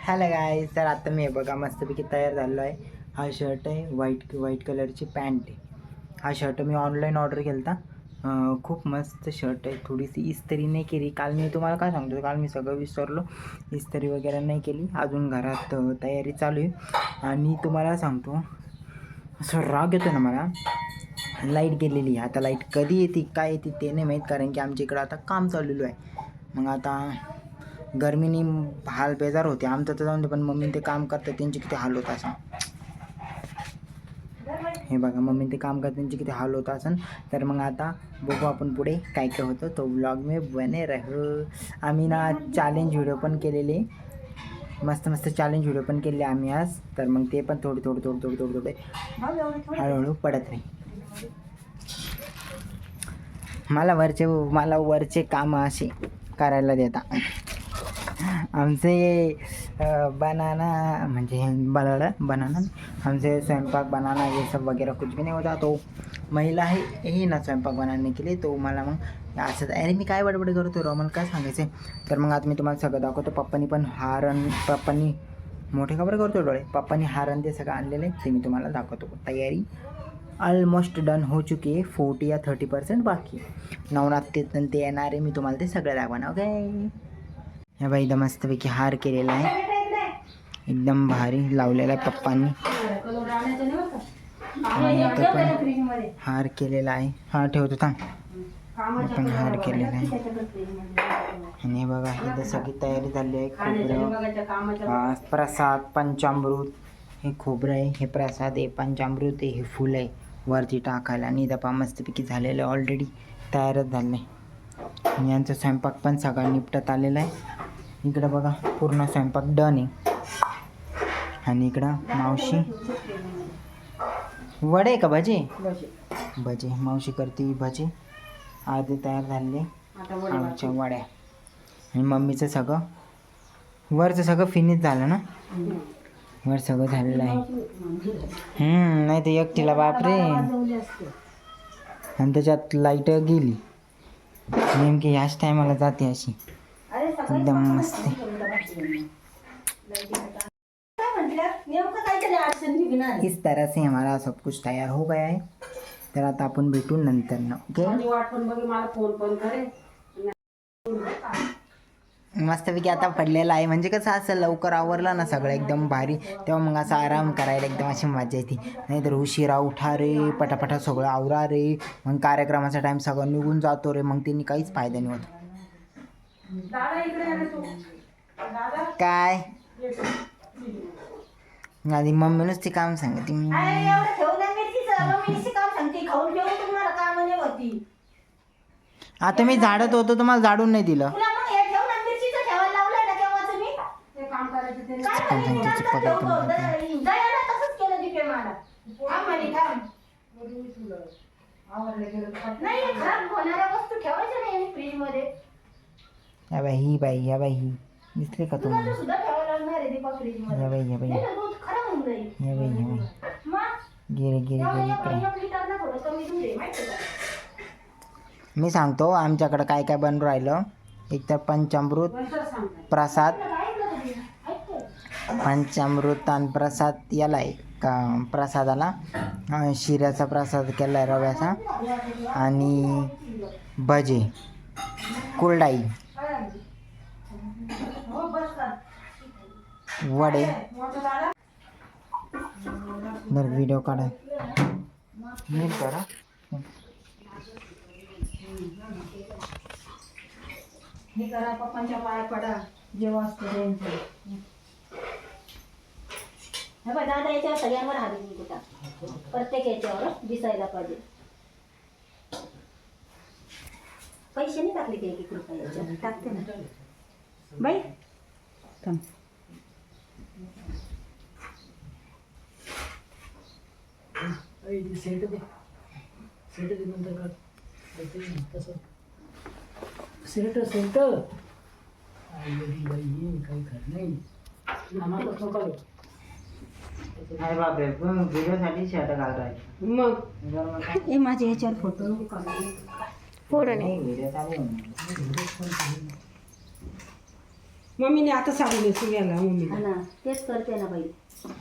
Hello guys, तर आता मी बघा मस्तपैकी तयार झालो आहे. हा शर्ट आहे, व्हाईट कलरची पॅन्ट आहे. हा शर्ट मी ऑनलाईन ऑर्डर केला होता. खूप मस्त शर्ट आहे. थोडीशी इस्त्री नाही केली काल. मी तुम्हाला काय सांगतो, काल मी सगळं विसरलो, इस्त्री वगैरे नाही केली. अजून घरात तयारी चालू आहे. आणि तुम्हाला सांगतो, असं राग येतो ना मला. लाईट गेलेली आहे. आता लाईट कधी येते काय येते ते नाही माहीत, कारण की आमच्या इकडं आता काम चाललेलं आहे. मग आता गरमीने हाल बेजार होते. आमचं तर जाऊन दे, पण मम्मी ते काम करतात त्यांचे किती हाल होत असं. हे बघा, मम्मी ते काम करतात त्यांचे किती हाल होत असन. तर मग आता बघू आपण पुढे काय काय होतं, तो व्लॉग में बने रहो. आम्ही ना चॅलेंज व्हिडिओ पण केलेले, मस्त चॅलेंज व्हिडिओ पण केले आम्ही आज. तर मग ते पण थोडे हळूहळू पडत नाही. मला वरचे काम असे करायला देता. आमचे बनाना म्हणजे बनाना हमसे स्वयंपाक बनाना ये सब वगैरह कुछ भी नहीं होता. तो महिला आहे ही ना स्वयंपाक बनाने के लिए. तो मला मग असं, अरे मी काय बडबड करतो रो, मला काय सांगायचं. तर मग आता मी तुम्हाला सगळं दाखवतो. पप्पांनी मोठे कपडे करतो डोळे. पप्पांनी हारण ते सगळं आणलेले ते मी तुम्हाला दाखवतो. तयारी ऑलमोस्ट डन हो चुकी आहे. 40 या 30% बाकी. नवरात्रीत ते येणार आहे, मी तुम्हाला ते सगळं दाखवणार. ओके. हे बाई इथं मस्तपैकी हार केलेला आहे, एकदम भारी लावलेला आहे पप्पांनी. हार केलेला आहे. हा ठेवतो थांब. आपण हार केलेला आहे. आणि बघा इथं सगळी तयारी झाली आहे. खोबरं, प्रसाद, पंचामृत. हे खोबरं आहे, हे प्रसाद आहे, पंचामृत आहे, हे फुल आहे वरती टाकायला. आणि इथं पा मस्तपैकी झालेलं आहे, ऑलरेडी तयारच झालं आहे. आणि यांचा स्वयंपाक पण सगळा निपटत आलेला आहे. इकडं बघा पूर्ण स्वयंपाक डन आहे. आणि इकडं मावशी वडे का भजे मावशी करते भजे. आधी तयार झाले आमच्या वड्या. आणि मम्मीचं सगळं वरचं सगळं फिनिश झालं ना, वर सगळं झालेलं आहे. नाही तर एकटीला बापरे. आणि त्याच्यात लाईट गेली नेमकी ह्याच टायमाला जाते अशी, एकदम मस्त. इस तरह से हमारा सब कुछ तैयार हो गया है. तर आता आपण भेटू नंतर ना. मस्तपैकी आता पडलेला आहे. म्हणजे कसं असं लवकर आवरलं ना सगळं एकदम भारी, तेव्हा मग असं आराम करायला एकदम अशी मजा येते. नाहीतर उशिरा उठा रे, पटापटा सगळं आवरा रे, मग कार्यक्रमाचा टाईम सगळं निघून जातो रे, मग त्यांनी काहीच फायदा नाही होत. काय आधी मम्मी नुसती काम सांगते. आता मी झाडत होतो, तुम्हाला झाडून नाही दिलं. ही बाई दिसले का तुम्हाला? मी सांगतो आमच्याकडं काय काय बनवून राहिलं. एक तर पंचामृत प्रसाद, पंचामृत आणि प्रसाद याला आहे का, प्रसादाला शिऱ्याचा प्रसाद केला आहे रव्याचा. आणि भजे, कुरडाई, वडे. बरं व्हिडिओ काढा नीट करा. हे करा, पप्पांच्या पाया पडा, जेव्हा असतं दादा याच्यावर सगळ्यांवर हात कुठा, प्रत्येक याच्यावर दिसायला पाहिजे. पैसे नाही टाकले की 1 रुपया याच्यावर टाकते ना बाई. थांब. सेट दे नंतर कर. सेट काही खरं नाही. अरे बापरे, व्हिडिओसाठी शर्ट घालताय मग. हे माझे ह्याच्यावर फोटो नाही. व्हिडिओ चालू मम्मीने आता साडी नेसून घ्यायला मम्मी. हा ना तेच करते ना बाई.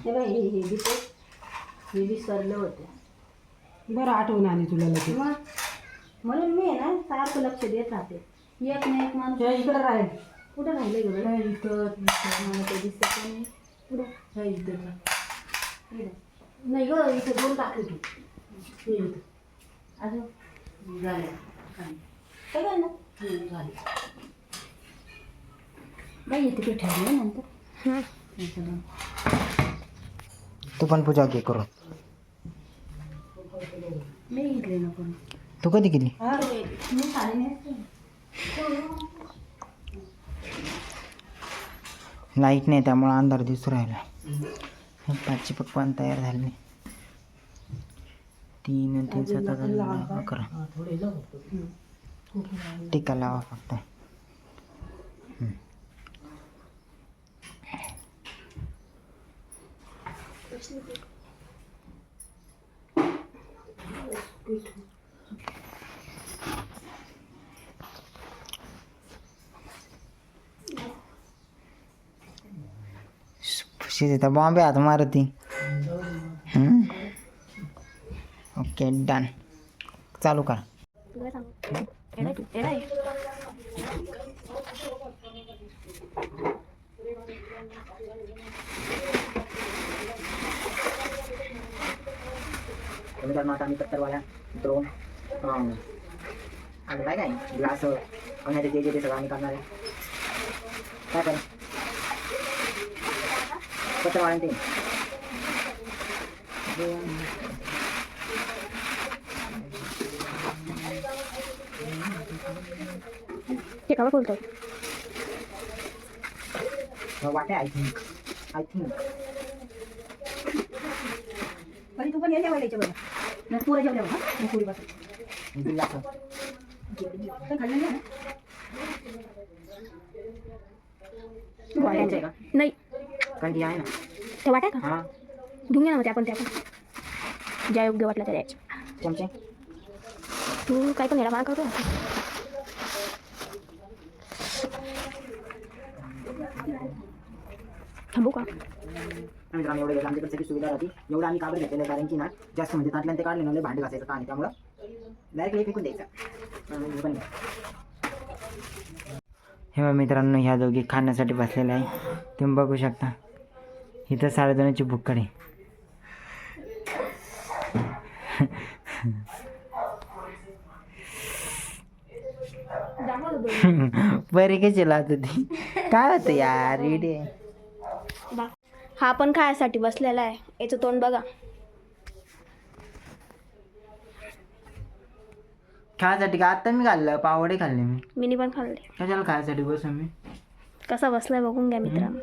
हे बाई हे दिसते हे विसरले होते. बरं आठवण आली तुला लगेच. मग म्हणून मी आहे ना सारखं लक्ष देत राहते. एक ना एक माणूस हे इकडं राहील. कुठं राहिले ग बाई? हे इथं मला ते दिसत पण नाही. कुठं हे इथं इकडं. नाही ग इथे दोन टाकले तू. हे इथं. अजून झालं काय झालं झाले. बाई येते ते ठरलं नंतर. तू पण पूजा घे करून. मी घेतले ना पण तू कधी केली? मी साडी नेसते. लाईट नाही त्यामुळे अंधार दिसू राहिला. पाचशे पकवान तयार झाले नाही. 3 3 7 11 हा, थोडे जाऊ. टिका लावा फक्त. शिजिता बॉम्बे हात मारती. Okay done. चालू कर. आता आम्ही कट्टरवाल्या ड्रोन आणि काय काय ग्लास आणि जे सगळं आम्ही करणार आहे. काय करा कट्टरवाल्यां ते हे का बोलतोय वाटे. आय थिंक पण तू पण येते याच्या बघा मग पुरे जेवल्या बघा मग पुरी बस खाल्लं नाही ना. नाही कंटी आहे ना ते वाटाय का हां. घेऊन घ्या ना मग ते आपण ज्या योग्य वाटलं त्या द्यायचं. चमचे तू काय पण येणार करतो थांबू का? मित्रांनो एवढे आमच्याकडे सगळी सुविधा राहते. एवढं आम्ही काबड घेतलेलं आहे कारण की ना जास्त म्हणजे त्यातल्या ते काढले ना भांडे घासायचं का त्यामुळं डायरेक्ट फेकून द्यायचं. पण हे मित्रांनो ह्या दोघी खाण्यासाठी बसलेल्या आहे. तुम्ही बघू शकता इथं साडेजणांची भुक्कड आहे. बरे कशी लावत होती काय होतं यार व्हिडिओ. हा पण खायसाठी बसलेला आहे. याचं तोंड बघा. खायसाठी का आता मी खाल्लं पावडे खाल्ले मी. मिनी पण खाल्ले. कशाला खायसाठी बसून मी कसा बसलाय बघून घ्या मित्रांनो.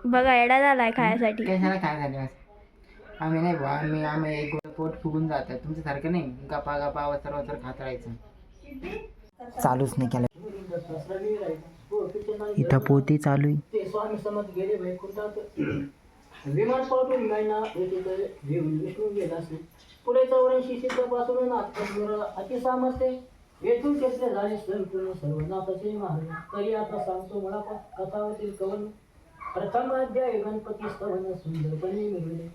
बघा एडा झालाय खायसाठी. कशाला खायसाठी बस आम्ही नाही बा आम्ही एक पोट फुगून जातं. तुमच्यासारखं नाही गपा गपा वतर खात राहायचं. चालूच नाही केलं. इथं पोती चालू आहे. ते स्वामी समज गेले वैकुंठात विमान पाठवून महिना विष्णू गेला असेल. पुढे 84 सिद्धापासून अतिसामर्थ्य येथून घेतले झाले सर्वनाथाचे महाराज. तरी आता सांगतो मला कथावतील कवन. प्रथम अध्याय गणपती स्तवन सुंदरपणे मिळवले.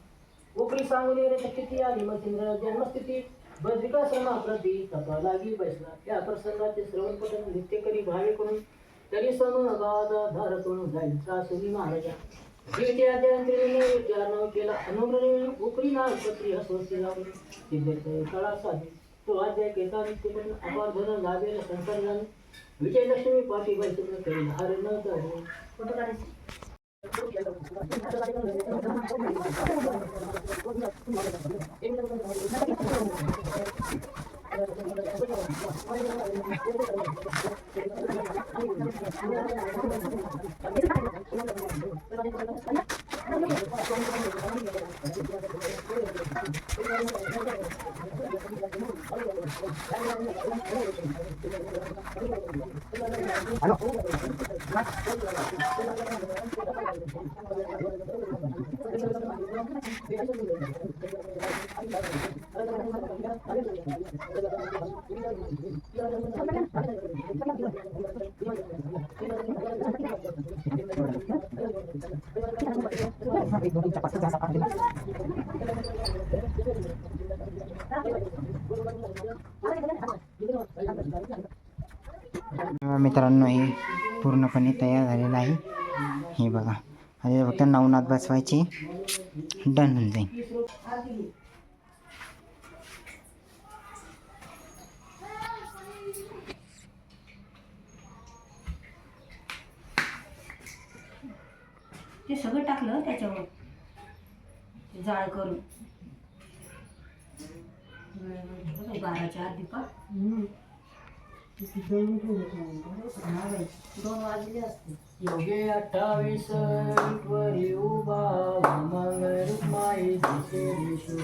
उकळी सांगून रे किती आली मच्छिंद्र जन्मस्थिती बद्रिकाश्रमा प्रती तपा लागी बसला. त्या प्रसंगाचे श्रवण पठण नित्य करी भावे करून तरी सण गादा धार करून जाईल सासुनी महाराजा. जीवचे आद्यांत्रिने केला अनुग्रह उकळी नाव पत्री हसवती लावून सिद्धेचे कळा साधे. तो अध्याय केता नित्यपण अपार धन लाभेल संसार विजयलक्ष्मी पाठी बैसून करी हार न जाणे. फोटो काढायचे. हॅलो मित्रांनो हे पूर्णपणे तयार झालेलं आहे. हे बघा आता फक्त नवनाथ बसवायची, डन होऊन जाईल. ते सगळं टाकलं त्याच्यावर जाळ करून 12च्या आधी पा 2 वाजले असते. योगे 28 वरी उभा मंगल माई दिसे दिशू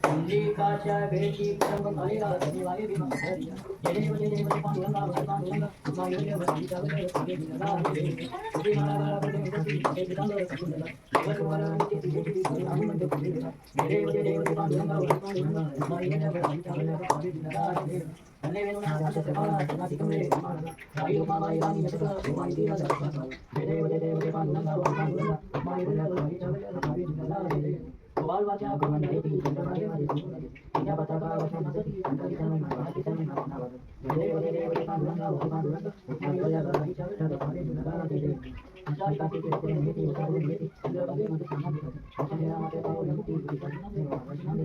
अंबिकाच्या भेटी क्रम झालेला शनिवारी विमान धरिया जय वजे जय वजे पांडुरंगा वजे पांडुरंगा माय वजे वजे चावले सगे दिला रे श्री महाराज वजे वजे चांदर कुंडला वरवर नित्य तिथे आनंद कुंडला जय वजे पांडुरंगा वजे पांडुरंगा माय वजे वजे चावले सगे दिला रे अने वेणु नाथ सेवाला नाथ कमले मानला आई माई रानी सदा माई दिला जय वजे पांडुरंगा वजे पांडुरंगा माय वजे वजे चावले सगे दिला रे बाल वाचा कमन देती चंद्रमाले वाले सुंदर या बता का वचन नदी अंतरी तन माती तन नाना वदे वदे वदे पांडुरंगा वदे पांडुरंगा माय वदे वदे चावले सगे दिला रे चार काटी के तेरे नीति बता दे नीति चंद्र बदे मत खाना दे वचन मेरा मते पाओ नमुति वचन दे वचन दे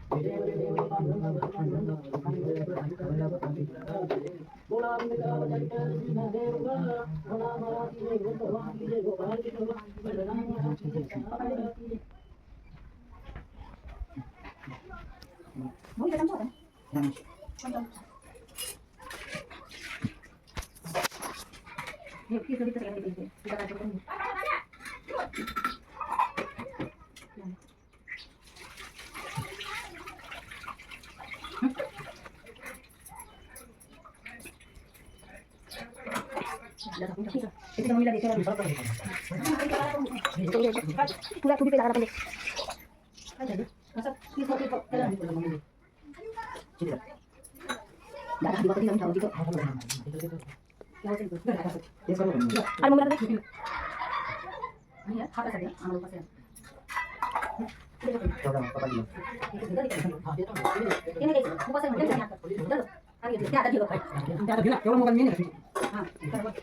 वदे वदे पांडुरंगा वदे पांडुरंगा माय वदे वदे चावले बता दे बोला बिंदा वचन कृष्ण देवगा बोला मराठी जय भगवान की जय गोपाल की जय बलराम की जय बोल बेटा चल ये किस तरीके से करते हैं इधर आके करेंगे इतना मिला देते हैं पूरा टूटी पे लगा पहले अच्छा किस बात पे चला दादा दिवाली में खाओ दीजिए क्या होता है ये सब अरे मम्मी लगा नहीं है खाता सकते हम लोग पास है तेवढा पप्पा दिला. ये नहीं ऊपर से मत चलो आगे क्या आता दिला एवढा मोबाईल मी नाही हां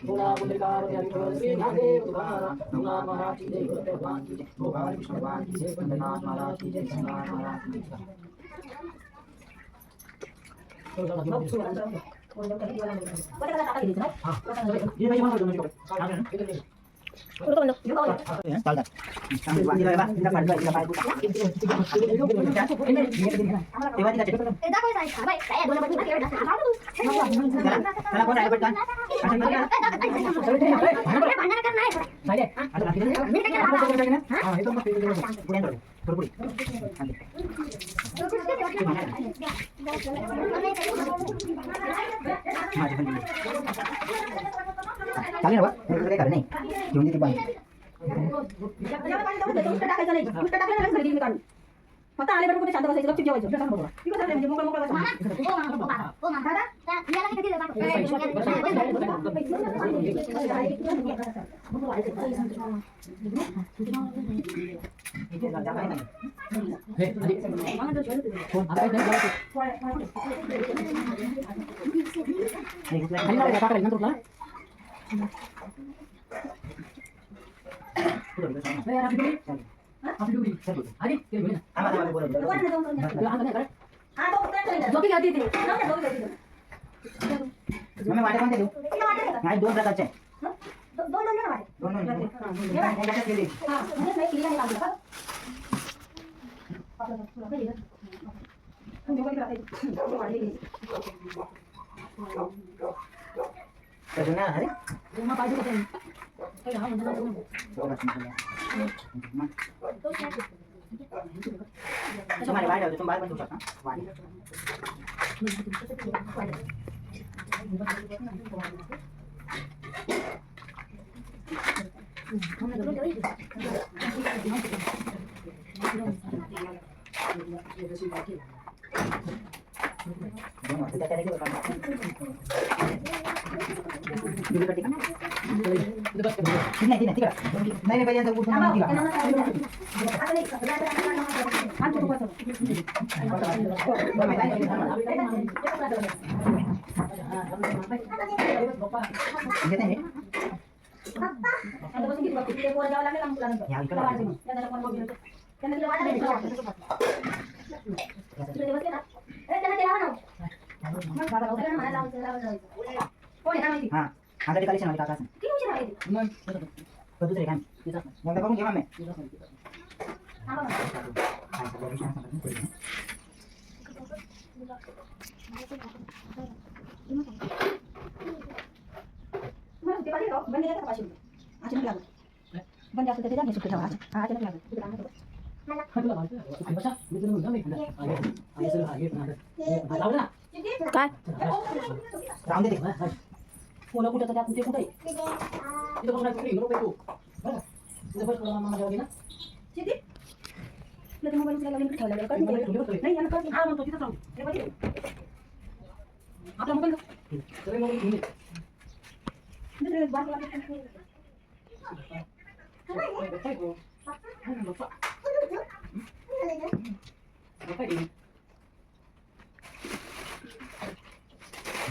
बोला बुंदेका श्री महादेव तुला महाराज जय भगवान की जय गोपाल कृष्ण भगवान की जय बंदनाथ महाराज की जय शंकर महाराज की जय ये भाई मार दो मुझे चालतात. चांगली वाटी बाबा तिला पाडलं तिला पाय पुसा. तेव्हा तिला चेक चला कोण आहे पटकन चालेल बा काय कर नाही घेऊन येते बाई. फक्त आले बरोबर शांत बसायचं गपचूप जेवायचं म्हणजे मोकळं मोकळं झोपी घालते ते वाटे कोणते देऊ नाही 2 प्रकारचे आहे. दोन तुम्हाला बाहेर ठेवतो तुम्ही बाहेर पण ठेवू शकता. दोन वाजता नाही तिकडं नाही पाहिजे आता उठून आणून दिला. घेते मी. या इकडं हां आता ते कलेक्शन मध्ये टाका दुसरे काय एकदा करून घे मम्मी. काय राहून दे ते. कोणा कुठं त्या कुठे कुठे इथं बघा कुठे नको पेटू बरं इथं बस मामा जाऊ दे ना आपला मोबाईल तरी मोबाईल घेऊन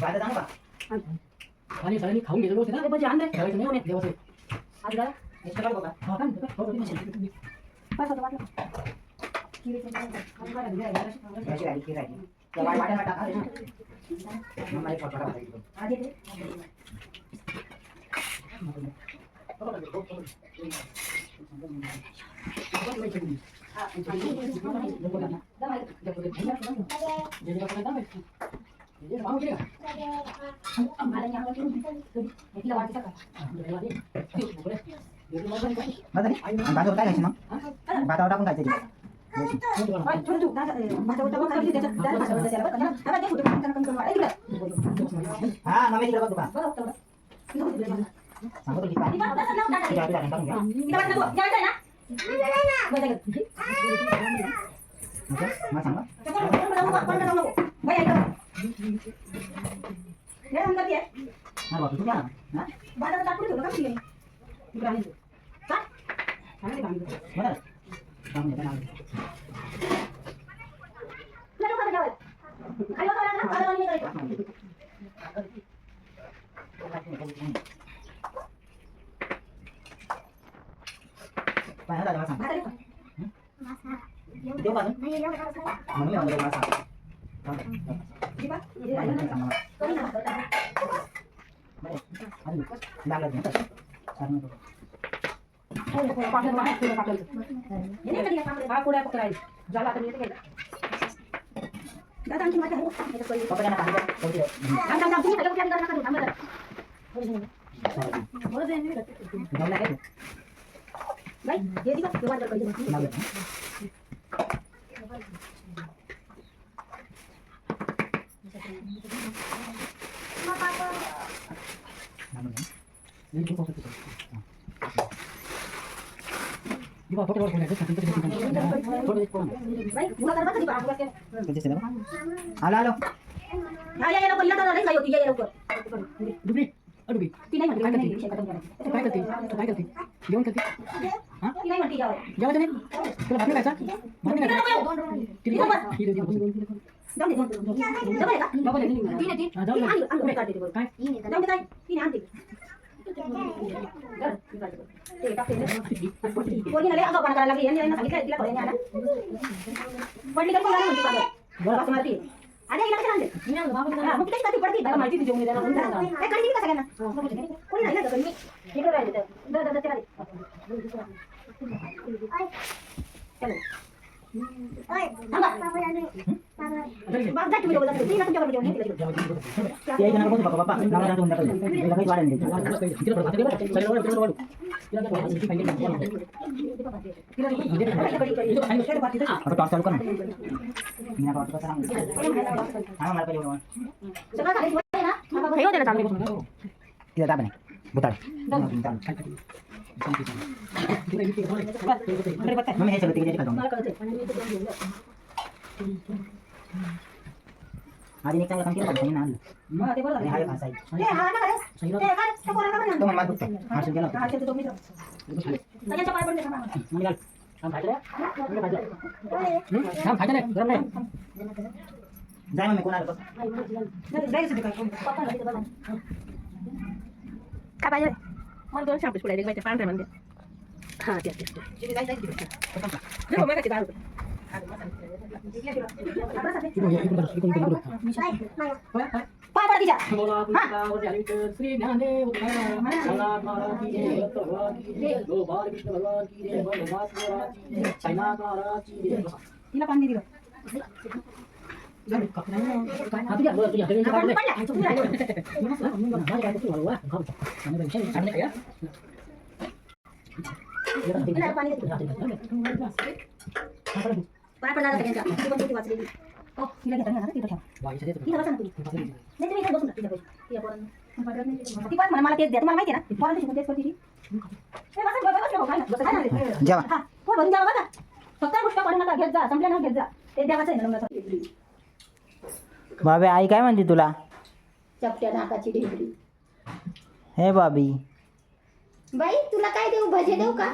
बाहेर जाऊ का आणि सगळ्यांनी खाऊन घेतलं होतं ना म्हणजे आणलंय देवाचं नाही देवाचं आज जरा एक्स्ट्रा काढू का? हा काय म्हणतो काय होतं वाटलं याची राहिली, ती राहिली. त्या वाट्याला टाका. मग मला एक छोटा टाकायचा. आज येते भातावर काय घ्यायची मग? भातावर टाकून खायचं ते. हा मम्मी तिकडे बघ तुका. सांगतो किती पाणी. किती आहे तुला टाकून घ्या. मग सांगा. हा बाबा तू घ्या ना. हा? बरं. टाकून घ्या ना. काय झालं मला सांग. देऊ बाजून. म्हणून मी म्हणतो मला सांग. लागलं नाही तर. सांग नको. पप्पा त्यांना पाणी द्या. करू दे. जाऊ लागेल. लागलं. आलो आलो. काय करते जेवण करते हा जेवायचं नाही तुला भाकरी खायचा भाकरी आधी एक चांगलं काम केलं होतं, ना आणलं. ते बरोबर आणि आहे. हा फासायचं. ते हा ना खरंच. ते काय त्या पोराला पण तो मला मारत होता. मारशील गेला होता. हा, ते तो मित्र. सगळ्यांच्या पाय पडले सांगा मला. मग घाल. थांब खायचं रे. थांब खायचं रे. गरम नाही. जाय मग मी कोणाला बघ. नाही, जायचं ते काय. पप्पा नाही तिथं बघा. काय पाहिजे? मला 2 शॅम्पू पुढे एक पांढरे म्हणते. हा ते. मग काय दारू. पाय पडा तिच्या. बोला पुष्पा वरती आली तर श्री ज्ञानदेव तुकाराम महाराज की जय, दत्त भगवान की जय, गोपाल कृष्ण भगवान की जय, भगवान महाराज की जय, साईनाथ महाराज की जय. तिला पाणी दिलं. पाय पडला सगळ्यांच्या. ती पण किती वाचलेली. ओ, तिला घेता नाही तिथं ठेवा. तिला बसा ना तुम्ही. नाही तुम्ही इथे बसून तिच्या पैसे. तिच्या पोरांना. ती पण म्हणा मला तेच द्या. तुम्हाला माहिती आहे ना? पोरांना शिकून तेच करते ती. ए, बसा, बसा, खाय ना. खाय ना. जेवा. हा, पोट भरून द्यावं बघा. फक्त गोष्ट पडू नका, घेत जा. संपल्या ना घेत जा. ते द्यावाचं आहे ना लग्नाचं. बाबे आई काय म्हणते तुला? चपट्या नाकाची ढेकडी. हे बाबी बाई तुला काय देऊ? भजे देऊ का?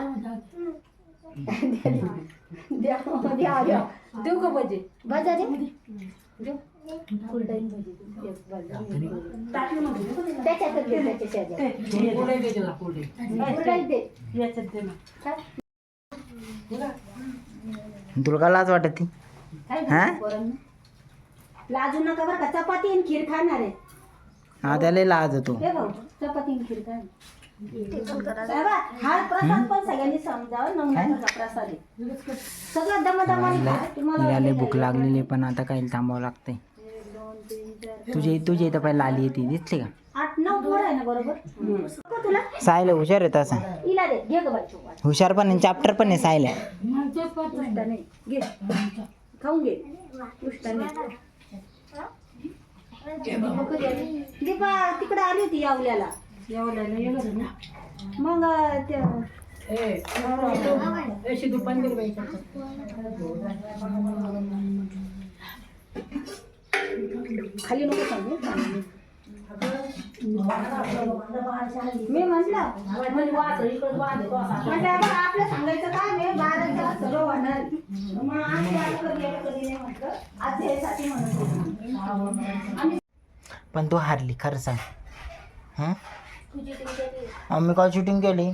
द्या देऊ का भजे? भजा दे. देऊ. फुल टाइम भजे देऊ. त्याच्यातच दे, त्याच्या शेजारी. फुल टाइम दे. काय? तुला का लाज वाटत ती? काय हा? पोरांनो? लाजू नका बरं का. चपाती आणि खीर खाणार आहे. हा त्याला लाज होतो. हे भाऊ चपाती आणि खीर खाणार. बाबा, हा प्रसाद पण सगळ्यांनी समजावं. नवनाथाचा प्रसाद आहे. सगळं दमदमाने खा. तुम्हाला हिला भूक लागलेली पण आता काही थांबावं लागतंय. 1 2 3 4 तुझ्या इथं पहिला आली येते दिसली का? 8 9 पोरं आहे ना बरोबर. नको तुला सायला हुशार आहे तसा. इला दे. घे ग बाई चोपाट. हुशार पण चॅप्टर पण आहे सायला. उष्टा नाही. घे. खाऊन घे. उष्टा नाही. दीपा तिकडे आली होती यावल्याला. मग शिदू पण दे बाई. खाली नको सांगू. मी म्हटलं आपलं सांगायचं काय नाही. 12 सगळं वाढणार. मग आज कधी नाही म्हटलं. आज यासाठी म्हणत. पण तू हारली खरं सांग. मी काय शूटिंग केली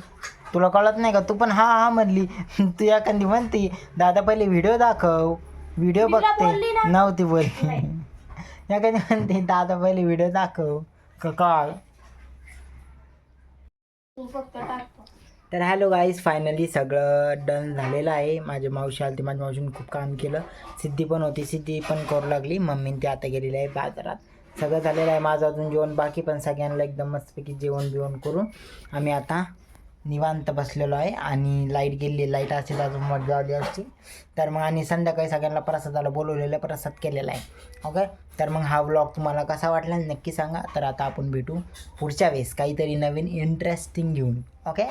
तुला कळत नाही का? तू पण हा म्हणली. तू एखादी म्हणते दादा पहिले व्हिडिओ दाखव. व्हिडिओ बघते नव्हती बोलली. एखादी म्हणते दादा पहिले व्हिडिओ दाखव का काय. तर हॅलो गाईज फायनली सगळं डन झालेलं आहे. माझी मावशी आली, माझ्या मावशीने खूप काम केलं. सिद्धी पण होती, सिद्धी पण करू लागली. मम्मीने ती आता गेलेली आहे बाजारात. सगळं झालेलं आहे. माझं अजून जेवण बाकी. पण सगळ्यांना एकदम मस्तपैकी जेवण बिवण करून आम्ही आता निवांत बसलेलो आहे. आणि लाईट गेली. लाईट असेल अजून मजा आली असती तर मग. आणि संध्याकाळी सगळ्यांना प्रसादाला बोलवलेलं, प्रसाद केलेला आहे. ओके, तर मग हा व्लॉग तुम्हाला कसा वाटला नक्की सांगा. तर आता आपण भेटू पुढच्या वेळेस काहीतरी नवीन इंटरेस्टिंग घेऊन. ओके.